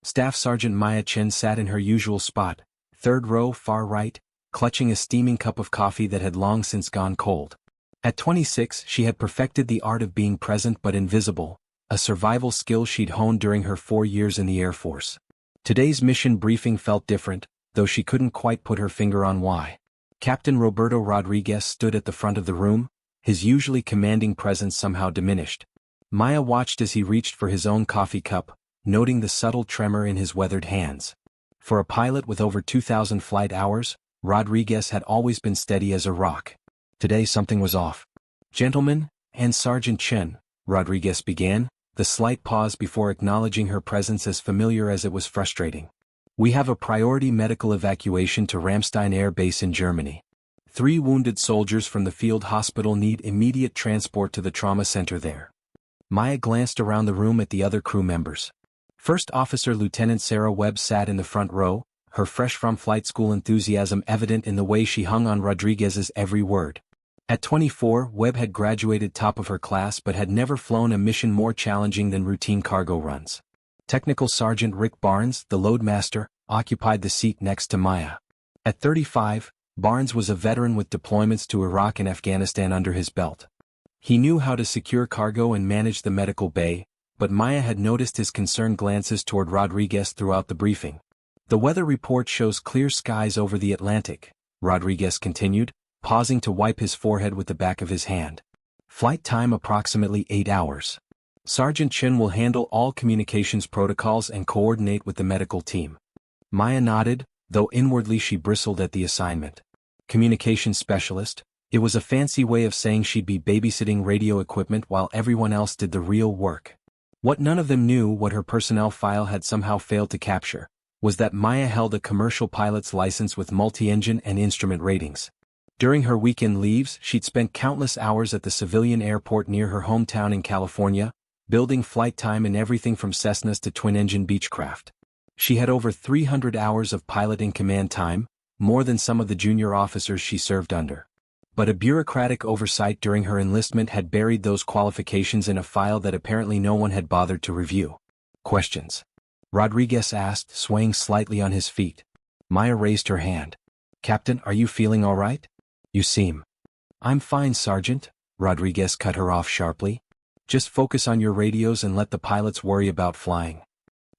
Staff Sergeant Maya Chen sat in her usual spot, third row far right, clutching a steaming cup of coffee that had long since gone cold. At 26, she had perfected the art of being present but invisible, a survival skill she'd honed during her 4 years in the Air Force. Today's mission briefing felt different, though she couldn't quite put her finger on why. Captain Roberto Rodriguez stood at the front of the room, his usually commanding presence somehow diminished. Maya watched as he reached for his own coffee cup, noting the subtle tremor in his weathered hands. For a pilot with over 2,000 flight hours, Rodriguez had always been steady as a rock. Today something was off. "Gentlemen, and Sergeant Chen," Rodriguez began, the slight pause before acknowledging her presence as familiar as it was frustrating. "We have a priority medical evacuation to Ramstein Air Base in Germany. 3 wounded soldiers from the field hospital need immediate transport to the trauma center there." Maya glanced around the room at the other crew members. First Officer Lieutenant Sarah Webb sat in the front row, her fresh-from-flight school enthusiasm evident in the way she hung on Rodriguez's every word. At 24, Webb had graduated top of her class but had never flown a mission more challenging than routine cargo runs. Technical Sergeant Rick Barnes, the loadmaster, occupied the seat next to Maya. At 35, Barnes was a veteran with deployments to Iraq and Afghanistan under his belt. He knew how to secure cargo and manage the medical bay, but Maya had noticed his concerned glances toward Rodriguez throughout the briefing. "The weather report shows clear skies over the Atlantic," Rodriguez continued, pausing to wipe his forehead with the back of his hand. "Flight time approximately 8 hours. Sergeant Chen will handle all communications protocols and coordinate with the medical team." Maya nodded, though inwardly she bristled at the assignment. Communications specialist? It was a fancy way of saying she'd be babysitting radio equipment while everyone else did the real work. What none of them knew, what her personnel file had somehow failed to capture, was that Maya held a commercial pilot's license with multi-engine and instrument ratings. During her weekend leaves, she'd spent countless hours at the civilian airport near her hometown in California, building flight time in everything from Cessnas to twin-engine Beechcraft. She had over 300 hours of pilot command time, more than some of the junior officers she served under. But a bureaucratic oversight during her enlistment had buried those qualifications in a file that apparently no one had bothered to review. "Questions?" Rodriguez asked, swaying slightly on his feet. Maya raised her hand. "Captain, are you feeling all right? You seem." "I'm fine, Sergeant," Rodriguez cut her off sharply. "Just focus on your radios and let the pilots worry about flying."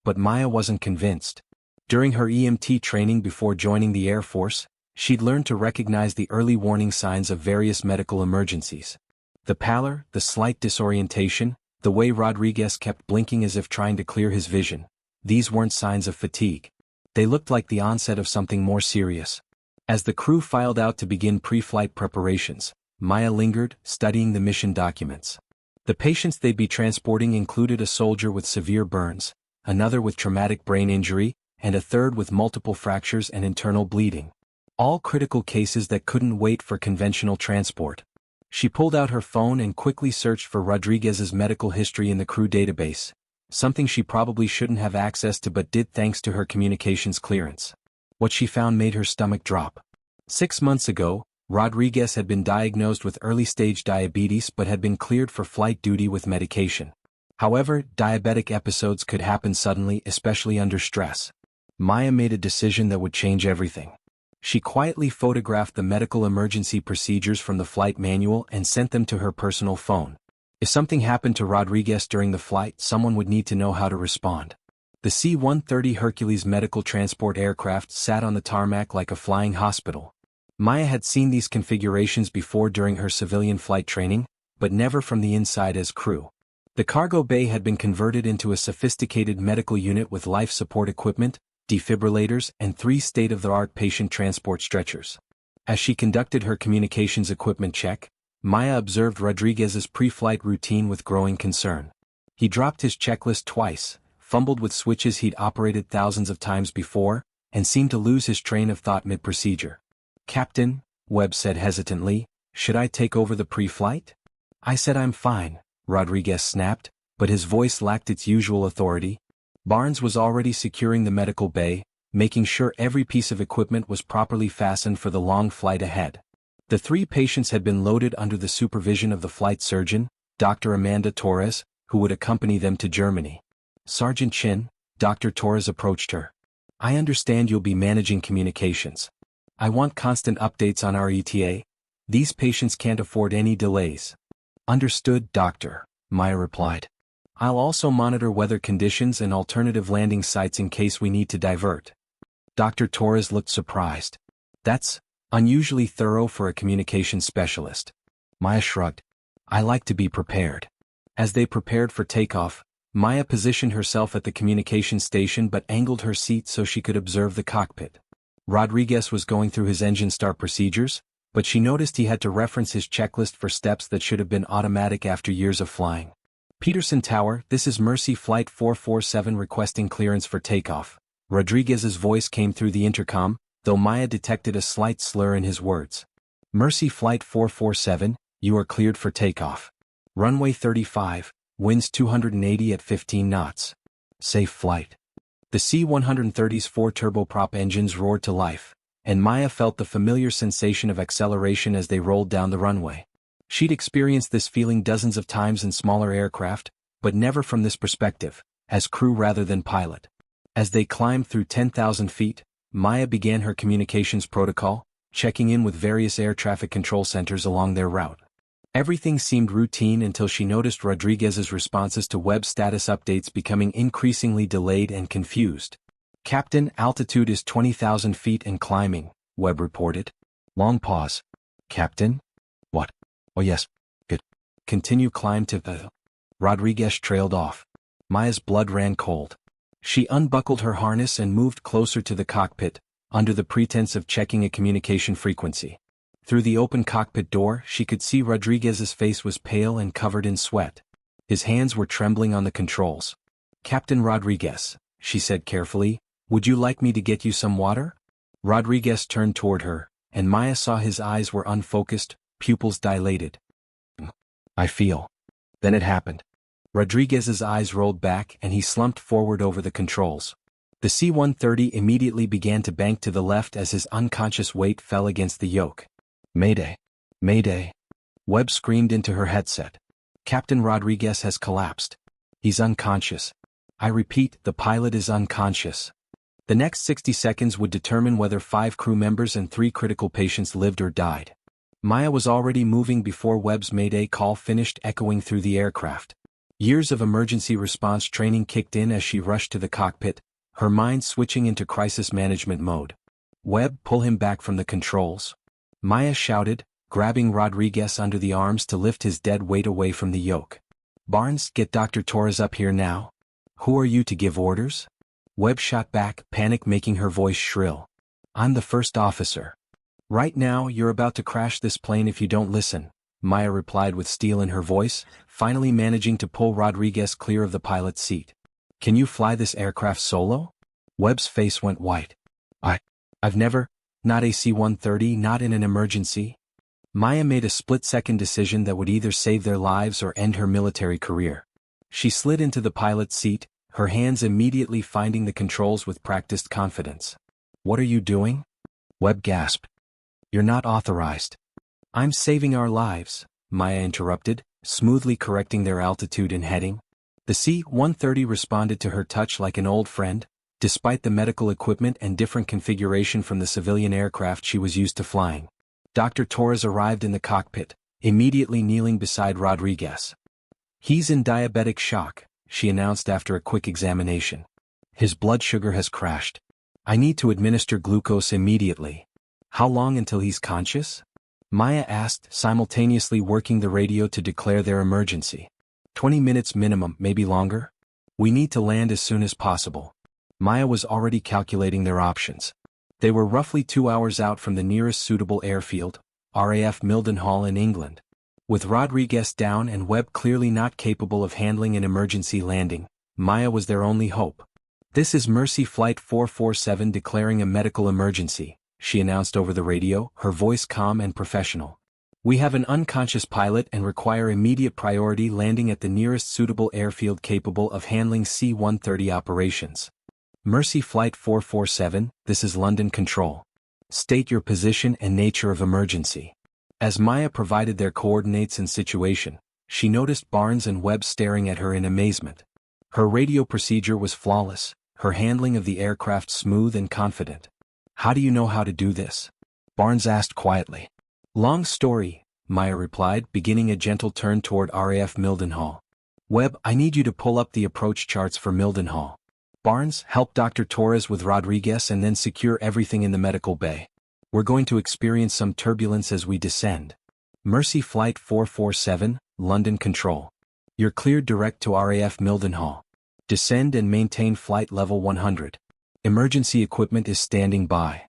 But Maya wasn't convinced. During her EMT training before joining the Air Force, she'd learned to recognize the early warning signs of various medical emergencies. The pallor, the slight disorientation, the way Rodriguez kept blinking as if trying to clear his vision. These weren't signs of fatigue. They looked like the onset of something more serious. As the crew filed out to begin pre-flight preparations, Maya lingered, studying the mission documents. The patients they'd be transporting included a soldier with severe burns, another with traumatic brain injury, and a third with multiple fractures and internal bleeding. All critical cases that couldn't wait for conventional transport. She pulled out her phone and quickly searched for Rodriguez's medical history in the crew database, something she probably shouldn't have access to but did thanks to her communications clearance. What she found made her stomach drop. 6 months ago, Rodriguez had been diagnosed with early-stage diabetes but had been cleared for flight duty with medication. However, diabetic episodes could happen suddenly, especially under stress. Maya made a decision that would change everything. She quietly photographed the medical emergency procedures from the flight manual and sent them to her personal phone. If something happened to Rodriguez during the flight, someone would need to know how to respond. The C-130 Hercules medical transport aircraft sat on the tarmac like a flying hospital. Maya had seen these configurations before during her civilian flight training, but never from the inside as crew. The cargo bay had been converted into a sophisticated medical unit with life support equipment, defibrillators, and 3 state-of-the-art patient transport stretchers. As she conducted her communications equipment check, Maya observed Rodriguez's pre-flight routine with growing concern. He dropped his checklist twice, fumbled with switches he'd operated thousands of times before, and seemed to lose his train of thought mid-procedure. "Captain," Webb said hesitantly, "should I take over the pre-flight?" "I said I'm fine," Rodriguez snapped, but his voice lacked its usual authority. Barnes was already securing the medical bay, making sure every piece of equipment was properly fastened for the long flight ahead. The 3 patients had been loaded under the supervision of the flight surgeon, Dr. Amanda Torres, who would accompany them to Germany. "Sergeant Chin," Dr. Torres approached her. I understand you'll be managing communications. I want constant updates on our ETA. These patients can't afford any delays. Understood, doctor, Maya replied. I'll also monitor weather conditions and alternative landing sites in case we need to divert. Dr. Torres looked surprised. That's unusually thorough for a communications specialist. Maya shrugged. I like to be prepared. As they prepared for takeoff, Maya positioned herself at the communication station but angled her seat so she could observe the cockpit. Rodriguez was going through his engine start procedures, but she noticed he had to reference his checklist for steps that should have been automatic after years of flying. Peterson Tower, this is Mercy Flight 447 requesting clearance for takeoff. Rodriguez's voice came through the intercom, though Maya detected a slight slur in his words. Mercy Flight 447, you are cleared for takeoff. Runway 35, winds 280 at 15 knots. Safe flight. The C-130's 4 turboprop engines roared to life, and Maya felt the familiar sensation of acceleration as they rolled down the runway. She'd experienced this feeling dozens of times in smaller aircraft, but never from this perspective, as crew rather than pilot. As they climbed through 10,000 feet, Maya began her communications protocol, checking in with various air traffic control centers along their route. Everything seemed routine until she noticed Rodriguez's responses to web status updates becoming increasingly delayed and confused. Captain, altitude is 20,000 feet and climbing, Webb reported. Long pause. Captain? What? Oh yes. Good. Continue climb to the... Rodriguez trailed off. Maya's blood ran cold. She unbuckled her harness and moved closer to the cockpit, under the pretense of checking a communication frequency. Through the open cockpit door, she could see Rodriguez's face was pale and covered in sweat. His hands were trembling on the controls. Captain Rodriguez, she said carefully, would you like me to get you some water? Rodriguez turned toward her, and Maya saw his eyes were unfocused, pupils dilated. I feel. Then it happened. Rodriguez's eyes rolled back and he slumped forward over the controls. The C-130 immediately began to bank to the left as his unconscious weight fell against the yoke. Mayday. Mayday. Webb screamed into her headset. Captain Rodriguez has collapsed. He's unconscious. I repeat, the pilot is unconscious. The next 60 seconds would determine whether 5 crew members and 3 critical patients lived or died. Maya was already moving before Webb's Mayday call finished echoing through the aircraft. Years of emergency response training kicked in as she rushed to the cockpit, her mind switching into crisis management mode. Webb, pull him back from the controls. Maya shouted, grabbing Rodriguez under the arms to lift his dead weight away from the yoke. Barnes, get Dr. Torres up here now. Who are you to give orders? Webb shot back, panic making her voice shrill. I'm the first officer. Right now, you're about to crash this plane if you don't listen, Maya replied with steel in her voice, finally managing to pull Rodriguez clear of the pilot's seat. Can you fly this aircraft solo? Webb's face went white. I've never, not a C-130, not in an emergency. Maya made a split-second decision that would either save their lives or end her military career. She slid into the pilot's seat, her hands immediately finding the controls with practiced confidence. What are you doing? Webb gasped. You're not authorized. I'm saving our lives, Maya interrupted, smoothly correcting their altitude and heading. The C-130 responded to her touch like an old friend, despite the medical equipment and different configuration from the civilian aircraft she was used to flying. Dr. Torres arrived in the cockpit, immediately kneeling beside Rodriguez. He's in diabetic shock, she announced after a quick examination. His blood sugar has crashed. I need to administer glucose immediately. How long until he's conscious? Maya asked, simultaneously working the radio to declare their emergency. 20 minutes minimum, maybe longer? We need to land as soon as possible. Maya was already calculating their options. They were roughly 2 hours out from the nearest suitable airfield, RAF Mildenhall in England. With Rodriguez down and Webb clearly not capable of handling an emergency landing, Maya was their only hope. This is Mercy Flight 447 declaring a medical emergency, she announced over the radio, her voice calm and professional. We have an unconscious pilot and require immediate priority landing at the nearest suitable airfield capable of handling C-130 operations. Mercy Flight 447, this is London Control. State your position and nature of emergency. As Maya provided their coordinates and situation, she noticed Barnes and Webb staring at her in amazement. Her radio procedure was flawless, her handling of the aircraft smooth and confident. "How do you know how to do this?" Barnes asked quietly. "Long story," Maya replied, beginning a gentle turn toward RAF Mildenhall. "Webb, I need you to pull up the approach charts for Mildenhall. Barnes, help Dr. Torres with Rodriguez and then secure everything in the medical bay. We're going to experience some turbulence as we descend." Mercy Flight 447, London Control. "You're cleared direct to RAF Mildenhall. Descend and maintain flight level 100. Emergency equipment is standing by."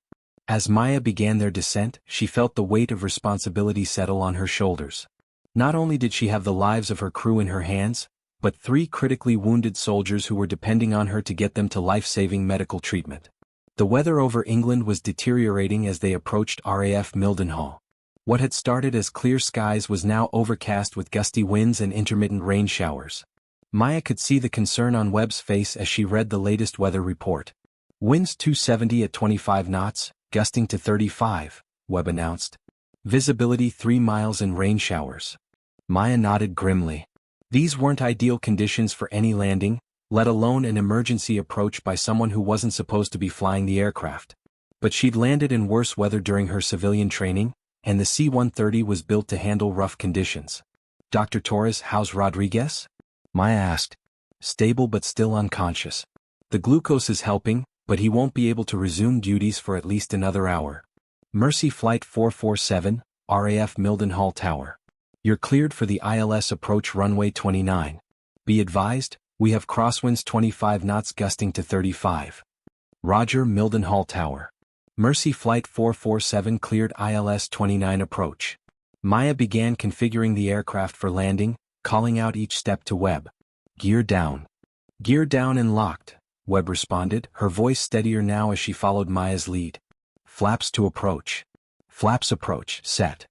As Maya began their descent, she felt the weight of responsibility settle on her shoulders. Not only did she have the lives of her crew in her hands, but 3 critically wounded soldiers who were depending on her to get them to life-saving medical treatment. The weather over England was deteriorating as they approached RAF Mildenhall. What had started as clear skies was now overcast with gusty winds and intermittent rain showers. Maya could see the concern on Webb's face as she read the latest weather report. "Winds 270 at 25 knots, gusting to 35, Webb announced. "Visibility 3 miles and rain showers." Maya nodded grimly. These weren't ideal conditions for any landing, let alone an emergency approach by someone who wasn't supposed to be flying the aircraft. But she'd landed in worse weather during her civilian training, and the C-130 was built to handle rough conditions. "Dr. Torres, how's Rodriguez?" Maya asked. "Stable but still unconscious. The glucose is helping, but he won't be able to resume duties for at least another hour." Mercy Flight 447, RAF Mildenhall Tower. "You're cleared for the ILS approach runway 29. Be advised, we have crosswinds 25 knots gusting to 35. Roger. Mildenhall Tower. Mercy Flight 447 cleared ILS 29 approach." Maya began configuring the aircraft for landing, calling out each step to Webb. "Gear down." "Gear down and locked," Webb responded, her voice steadier now as she followed Maya's lead. "Flaps to approach." "Flaps approach, set."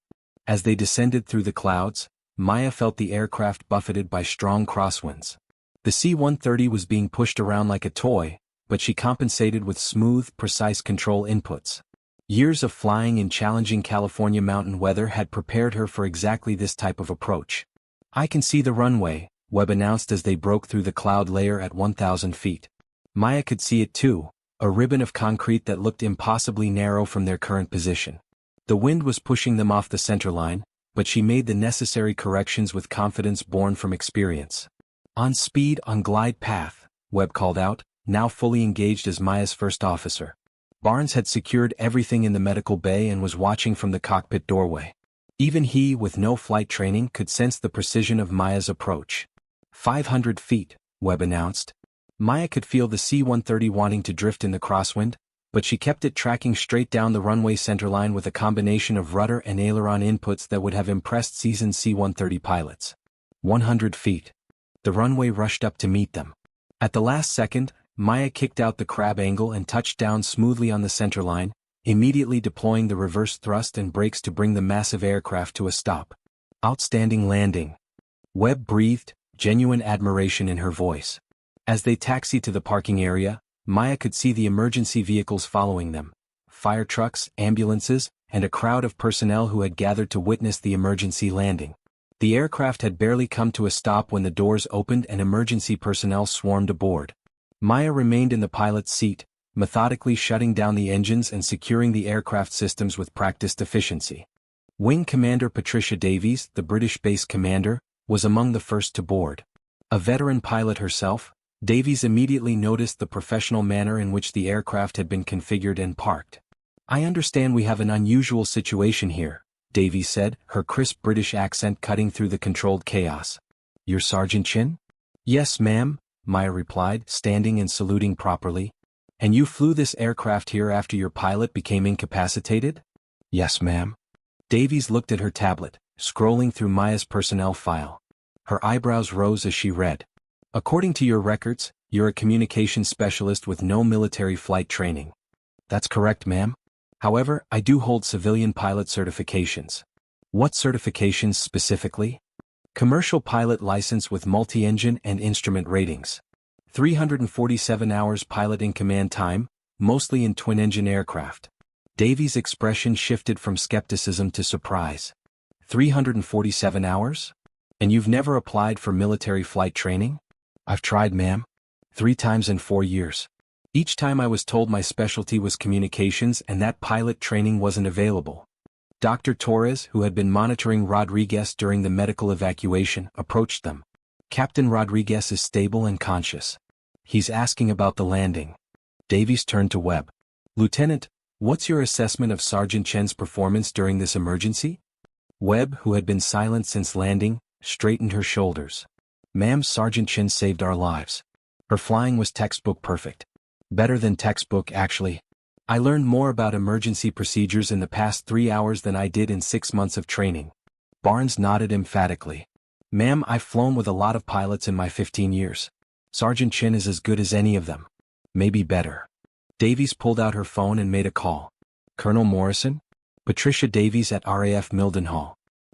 As they descended through the clouds, Maya felt the aircraft buffeted by strong crosswinds. The C-130 was being pushed around like a toy, but she compensated with smooth, precise control inputs. Years of flying in challenging California mountain weather had prepared her for exactly this type of approach. "I can see the runway," Webb announced as they broke through the cloud layer at 1,000 feet. Maya could see it too, a ribbon of concrete that looked impossibly narrow from their current position. The wind was pushing them off the centerline, but she made the necessary corrections with confidence born from experience. "On speed on glide path," Webb called out, now fully engaged as Maya's first officer. Barnes had secured everything in the medical bay and was watching from the cockpit doorway. Even he, with no flight training, could sense the precision of Maya's approach. 500 feet, Webb announced. Maya could feel the C-130 wanting to drift in the crosswind, but she kept it tracking straight down the runway centerline with a combination of rudder and aileron inputs that would have impressed seasoned C-130 pilots. 100 feet. The runway rushed up to meet them. At the last second, Maya kicked out the crab angle and touched down smoothly on the centerline, immediately deploying the reverse thrust and brakes to bring the massive aircraft to a stop. "Outstanding landing," Webb breathed, genuine admiration in her voice. As they taxied to the parking area, Maya could see the emergency vehicles following them, fire trucks, ambulances, and a crowd of personnel who had gathered to witness the emergency landing. The aircraft had barely come to a stop when the doors opened and emergency personnel swarmed aboard. Maya remained in the pilot's seat, methodically shutting down the engines and securing the aircraft systems with practiced efficiency. Wing Commander Patricia Davies, the British base commander, was among the first to board. A veteran pilot herself, Davies immediately noticed the professional manner in which the aircraft had been configured and parked. "I understand we have an unusual situation here," Davies said, her crisp British accent cutting through the controlled chaos. "You're Sergeant Chin?" "Yes, ma'am," Maya replied, standing and saluting properly. "And you flew this aircraft here after your pilot became incapacitated?" "Yes, ma'am." Davies looked at her tablet, scrolling through Maya's personnel file. Her eyebrows rose as she read. "According to your records, you're a communications specialist with no military flight training." "That's correct, ma'am. However, I do hold civilian pilot certifications." "What certifications specifically?" "Commercial pilot license with multi-engine and instrument ratings. 347 hours piloting command time, mostly in twin-engine aircraft." Davies' expression shifted from skepticism to surprise. 347 hours? And you've never applied for military flight training?" "I've tried, ma'am. 3 times in 4 years. Each time I was told my specialty was communications and that pilot training wasn't available. Dr. Torres, who had been monitoring Rodriguez during the medical evacuation, approached them. Captain Rodriguez is stable and conscious. He's asking about the landing. Davies turned to Webb. Lieutenant, what's your assessment of Sergeant Chen's performance during this emergency? Webb, who had been silent since landing, straightened her shoulders. Ma'am, Sergeant Chen saved our lives. Her flying was textbook perfect. Better than textbook, actually. I learned more about emergency procedures in the past 3 hours than I did in 6 months of training. Barnes nodded emphatically. Ma'am, I've flown with a lot of pilots in my 15 years. Sergeant Chen is as good as any of them. Maybe better. Davies pulled out her phone and made a call. Colonel Morrison? Patricia Davies at RAF Mildenhall.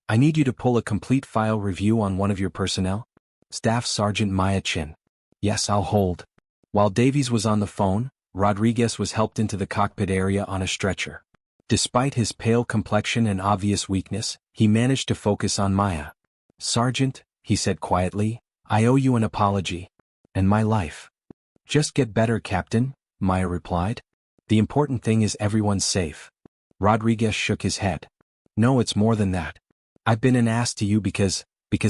I need you to pull a complete file review on one of your personnel. Staff Sergeant Maya Chin. Yes, I'll hold. While Davies was on the phone, Rodriguez was helped into the cockpit area on a stretcher. Despite his pale complexion and obvious weakness, he managed to focus on Maya. Sergeant, he said quietly, I owe you an apology. And my life. Just get better, Captain, Maya replied. The important thing is everyone's safe. Rodriguez shook his head. No, it's more than that. I've been an ass to you because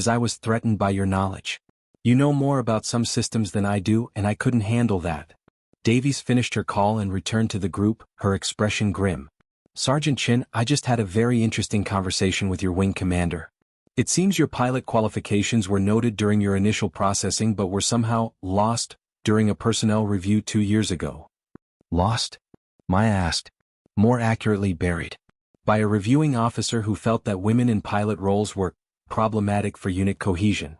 I was threatened by your knowledge. You know more about some systems than I do, and I couldn't handle that. Davies finished her call and returned to the group, her expression grim. Sergeant Chin, I just had a very interesting conversation with your wing commander. It seems your pilot qualifications were noted during your initial processing but were somehow lost during a personnel review 2 years ago. Lost? Maya asked. More accurately, buried. By a reviewing officer who felt that women in pilot roles were problematic for unit cohesion.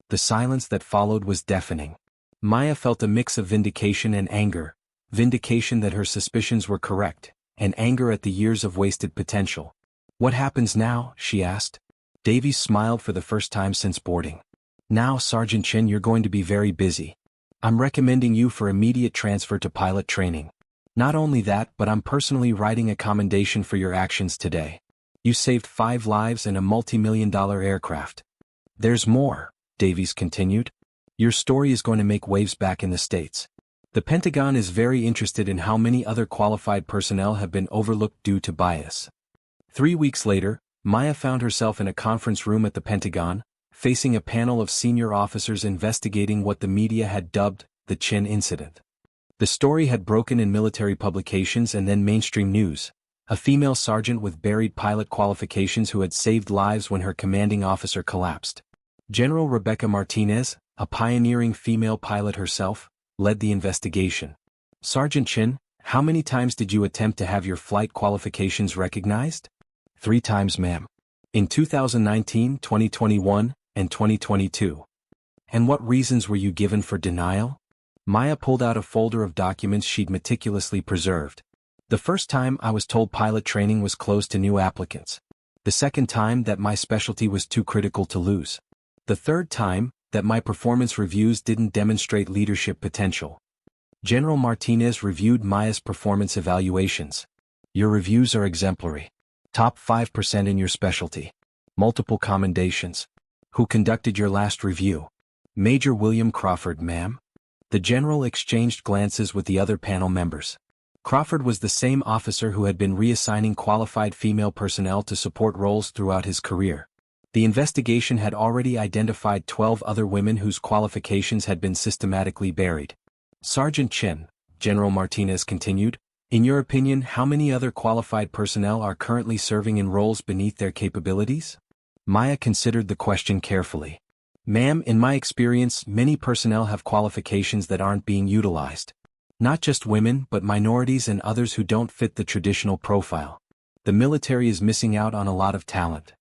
The silence that followed was deafening. Maya felt a mix of vindication and anger, vindication that her suspicions were correct, and anger at the years of wasted potential. What happens now? She asked. Davies smiled for the first time since boarding. Now, Sergeant Chin, you're going to be very busy. I'm recommending you for immediate transfer to pilot training. Not only that, but I'm personally writing a commendation for your actions today. You saved 5 lives and a multi-million-dollar aircraft. There's more, Davies continued. Your story is going to make waves back in the States. The Pentagon is very interested in how many other qualified personnel have been overlooked due to bias. 3 weeks later, Maya found herself in a conference room at the Pentagon, facing a panel of senior officers investigating what the media had dubbed the Chin incident. The story had broken in military publications and then mainstream news. A female sergeant with buried pilot qualifications who had saved lives when her commanding officer collapsed. General Rebecca Martinez, a pioneering female pilot herself, led the investigation. Sergeant Chin, how many times did you attempt to have your flight qualifications recognized? 3 times, ma'am. In 2019, 2021, and 2022. And what reasons were you given for denial? Maya pulled out a folder of documents she'd meticulously preserved. The first time I was told pilot training was closed to new applicants. The second time that my specialty was too critical to lose. The third time that my performance reviews didn't demonstrate leadership potential. General Martinez reviewed Maya's performance evaluations. Your reviews are exemplary. Top 5% in your specialty. Multiple commendations. Who conducted your last review? Major William Crawford, ma'am. The general exchanged glances with the other panel members. Crawford was the same officer who had been reassigning qualified female personnel to support roles throughout his career. The investigation had already identified 12 other women whose qualifications had been systematically buried. Sergeant Chin, General Martinez continued, in your opinion, how many other qualified personnel are currently serving in roles beneath their capabilities? Maya considered the question carefully. Ma'am, in my experience, many personnel have qualifications that aren't being utilized. Not just women, but minorities and others who don't fit the traditional profile. The military is missing out on a lot of talent.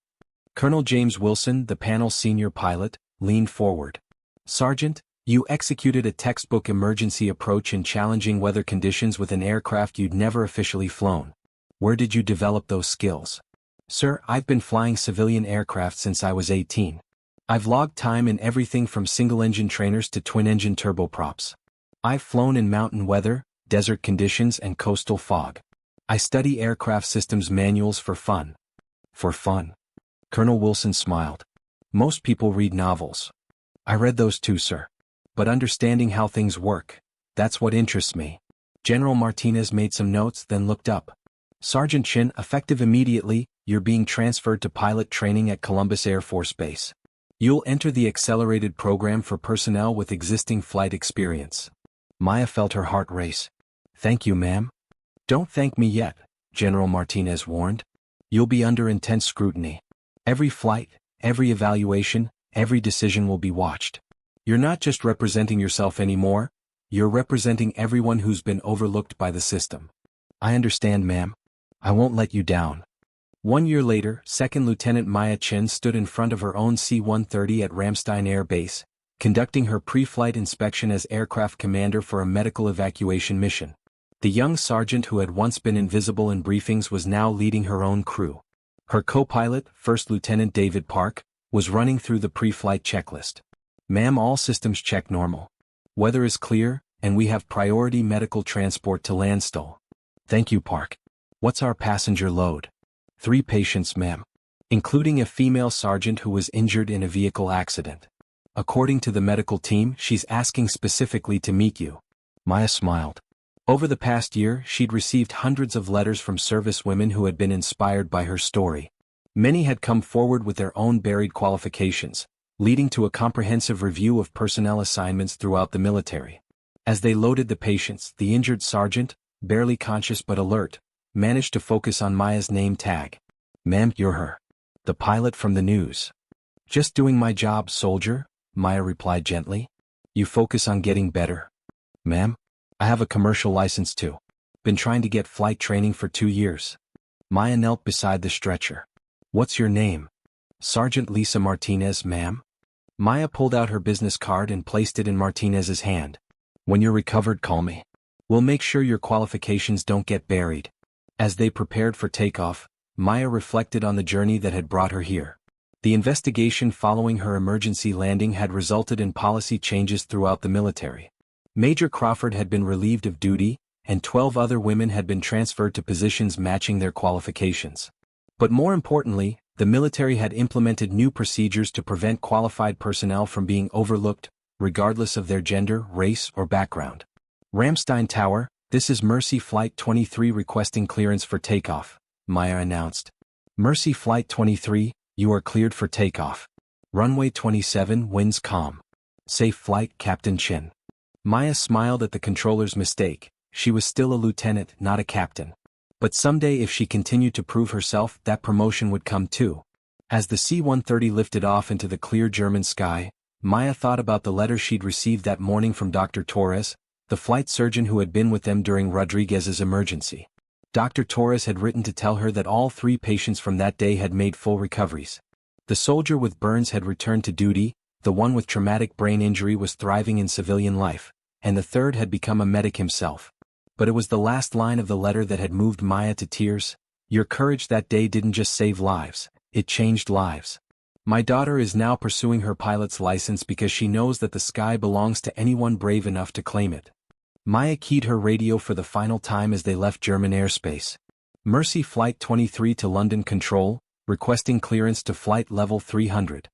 Colonel James Wilson, the panel's senior pilot, leaned forward. Sergeant, you executed a textbook emergency approach in challenging weather conditions with an aircraft you'd never officially flown. Where did you develop those skills? Sir, I've been flying civilian aircraft since I was 18. I've logged time in everything from single-engine trainers to twin-engine turboprops. I've flown in mountain weather, desert conditions and coastal fog. I study aircraft systems manuals for fun. For fun? Colonel Wilson smiled. Most people read novels. I read those too, sir. But understanding how things work, that's what interests me. General Martinez made some notes then looked up. Sergeant Chin, effective immediately, you're being transferred to pilot training at Columbus Air Force Base. You'll enter the accelerated program for personnel with existing flight experience. Maya felt her heart race. Thank you, ma'am. Don't thank me yet, General Martinez warned. You'll be under intense scrutiny. Every flight, every evaluation, every decision will be watched. You're not just representing yourself anymore, you're representing everyone who's been overlooked by the system. I understand, ma'am. I won't let you down. 1 year later, Second Lieutenant Maya Chen stood in front of her own C-130 at Ramstein Air Base, conducting her pre-flight inspection as aircraft commander for a medical evacuation mission. The young sergeant who had once been invisible in briefings was now leading her own crew. Her co-pilot, First Lieutenant David Park, was running through the pre-flight checklist. Ma'am, all systems check normal. Weather is clear, and we have priority medical transport to Landstuhl. Thank you, Park. What's our passenger load? 3 patients, ma'am. Including a female sergeant who was injured in a vehicle accident. According to the medical team, she's asking specifically to meet you. Maya smiled. Over the past year, she'd received hundreds of letters from service women who had been inspired by her story. Many had come forward with their own buried qualifications, leading to a comprehensive review of personnel assignments throughout the military. As they loaded the patients, the injured sergeant, barely conscious but alert, managed to focus on Maya's name tag. Ma'am, you're her. The pilot from the news. Just doing my job, soldier, Maya replied gently. You focus on getting better. Ma'am, I have a commercial license too. Been trying to get flight training for 2 years. Maya knelt beside the stretcher. What's your name? Sergeant Lisa Martinez, ma'am. Maya pulled out her business card and placed it in Martinez's hand. When you're recovered, call me. We'll make sure your qualifications don't get buried. As they prepared for takeoff, Maya reflected on the journey that had brought her here. The investigation following her emergency landing had resulted in policy changes throughout the military. Major Crawford had been relieved of duty, and 12 other women had been transferred to positions matching their qualifications. But more importantly, the military had implemented new procedures to prevent qualified personnel from being overlooked, regardless of their gender, race, or background. Ramstein Tower, this is Mercy Flight 23 requesting clearance for takeoff, Maya announced. Mercy Flight 23, you are cleared for takeoff. Runway 27, winds calm. Safe flight, Captain Chin. Maya smiled at the controller's mistake. She was still a lieutenant, not a captain. But someday if she continued to prove herself, that promotion would come too. As the C-130 lifted off into the clear German sky, Maya thought about the letter she'd received that morning from Dr. Torres, the flight surgeon who had been with them during Rodriguez's emergency. Dr. Torres had written to tell her that all 3 patients from that day had made full recoveries. The soldier with burns had returned to duty, the one with traumatic brain injury was thriving in civilian life, and the third had become a medic himself. But it was the last line of the letter that had moved Maya to tears. Your courage that day didn't just save lives, it changed lives. My daughter is now pursuing her pilot's license because she knows that the sky belongs to anyone brave enough to claim it. Maya keyed her radio for the final time as they left German airspace. Mercy Flight 23 to London Control, requesting clearance to flight level 300.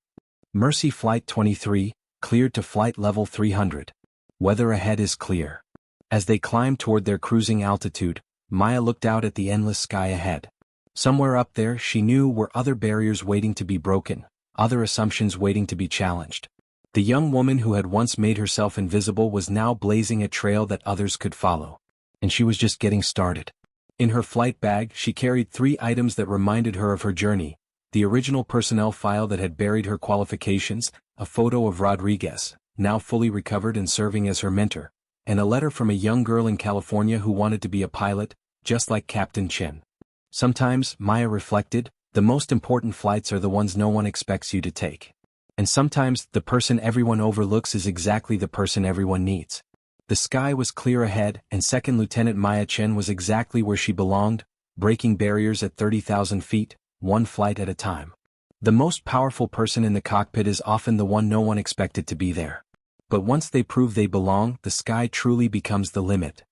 Mercy Flight 23, cleared to flight level 300. Weather ahead is clear. As they climbed toward their cruising altitude, Maya looked out at the endless sky ahead. Somewhere up there, she knew, were other barriers waiting to be broken, other assumptions waiting to be challenged. The young woman who had once made herself invisible was now blazing a trail that others could follow. And she was just getting started. In her flight bag, she carried 3 items that reminded her of her journey: the original personnel file that had buried her qualifications, a photo of Rodriguez, now fully recovered and serving as her mentor, and a letter from a young girl in California who wanted to be a pilot, just like Captain Chen. Sometimes, Maya reflected, the most important flights are the ones no one expects you to take. And sometimes, the person everyone overlooks is exactly the person everyone needs. The sky was clear ahead, and Second Lieutenant Maya Chen was exactly where she belonged, breaking barriers at 30,000 feet, one flight at a time. The most powerful person in the cockpit is often the one no one expected to be there. But once they prove they belong, the sky truly becomes the limit.